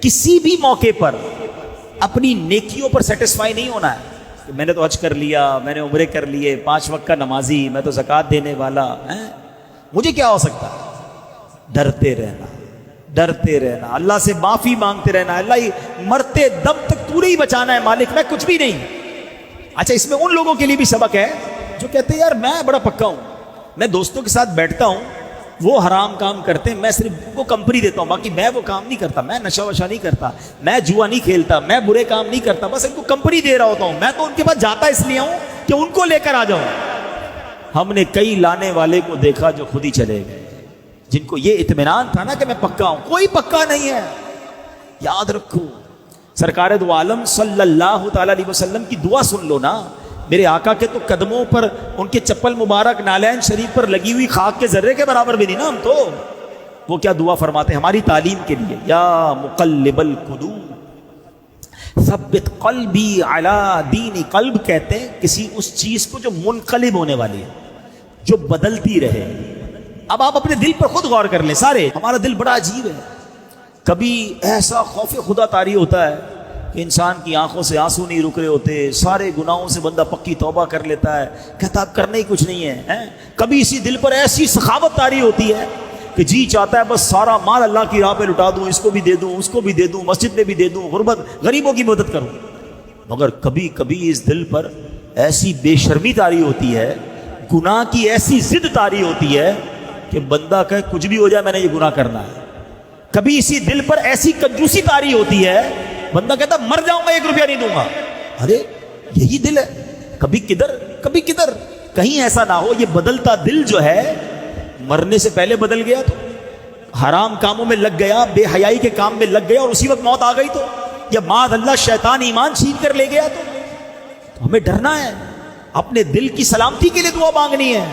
کسی بھی موقع پر اپنی نیکیوں پر سیٹسفائی نہیں ہونا ہے کہ میں نے تو حج کر لیا، میں نے عمرے کر لیے، 5 وقت کا نمازی، میں تو زکوٰۃ دینے والا ہیں، مجھے کیا ہو سکتا ہے؟ ڈرتے رہنا، ڈرتے رہنا، اللہ سے معافی مانگتے رہنا، اللہ ہی مرتے دم تک تو ہی بچانا ہے مالک، میں کچھ بھی نہیں۔ اچھا، اس میں ان لوگوں کے لیے بھی سبق ہے جو کہتے ہیں یار میں بڑا پکا ہوں، میں دوستوں کے ساتھ بیٹھتا ہوں، وہ حرام کام کرتے ہیں، میں صرف وہ کمپنی دیتا ہوں، باقی میں وہ کام نہیں کرتا، میں نشہ وشا نہیں کرتا، میں جوا نہیں کھیلتا، میں برے کام نہیں کرتا، بس ان کو کمپنی دے رہا ہوتا ہوں، میں تو ان کے پاس جاتا اس لیے ہوں کہ ان کو لے کر آ جاؤں۔ ہم نے کئی لانے والے کو دیکھا جو خود ہی چلے گئے، جن کو یہ اطمینان تھا نا کہ میں پکا ہوں، کوئی پکا نہیں ہے۔ یاد رکھو، سرکار دو عالم صلی اللہ تعالی علیہ وسلم کی دعا سن لو نا، میرے آقا کے تو قدموں پر، ان کے چپل مبارک نالین شریف پر لگی ہوئی خاک کے ذرے کے برابر بھی نہیں نا ہم تو۔ وہ کیا دعا فرماتے ہیں ہماری تعلیم کے لیے؟ یا مقلب القلوب ثبت قلبی علی دین قلب، کہتے ہیں کسی اس چیز کو جو منقلب ہونے والی ہے، جو بدلتی رہے۔ اب آپ اپنے دل پر خود غور کر لیں سارے، ہمارا دل بڑا عجیب ہے، کبھی ایسا خوف خدا طاری ہوتا ہے کہ انسان کی آنکھوں سے آنسو نہیں رک رہے ہوتے، سارے گناہوں سے بندہ پکی توبہ کر لیتا ہے، کہتا اب کرنا ہی کچھ نہیں ہے۔ کبھی اسی دل پر ایسی سخاوت طاری ہوتی ہے کہ جی چاہتا ہے بس سارا مال اللہ کی راہ پہ لٹا دوں، اس کو بھی دے دوں، اس کو بھی دے دوں، مسجد میں بھی دے دوں، غربت غریبوں کی مدد کروں۔ مگر کبھی کبھی اس دل پر ایسی بے شرمی طاری ہوتی ہے، گناہ کی ایسی ضد طاری ہوتی ہے کہ بندہ کہے کچھ بھی ہو جائے میں نے یہ گناہ کرنا ہے۔ کبھی اسی دل پر ایسی کنجوسی طاری ہوتی ہے، بندہ کہتا مر جاؤں میں 1 روپیہ نہیں دوں گا۔ ارے یہی دل ہے، کبھی کدھر کبھی کدھر، کہیں ایسا نہ ہو یہ بدلتا دل جو ہے مرنے سے پہلے بدل گیا تو حرام کاموں میں لگ گیا، بے حیائی کے کام میں لگ گیا اور اسی وقت موت آ گئی تو، یا معاذ اللہ شیطان ایمان چھین کر لے گیا تو ہمیں ڈرنا ہے، اپنے دل کی سلامتی کے لیے دعا مانگنی ہے۔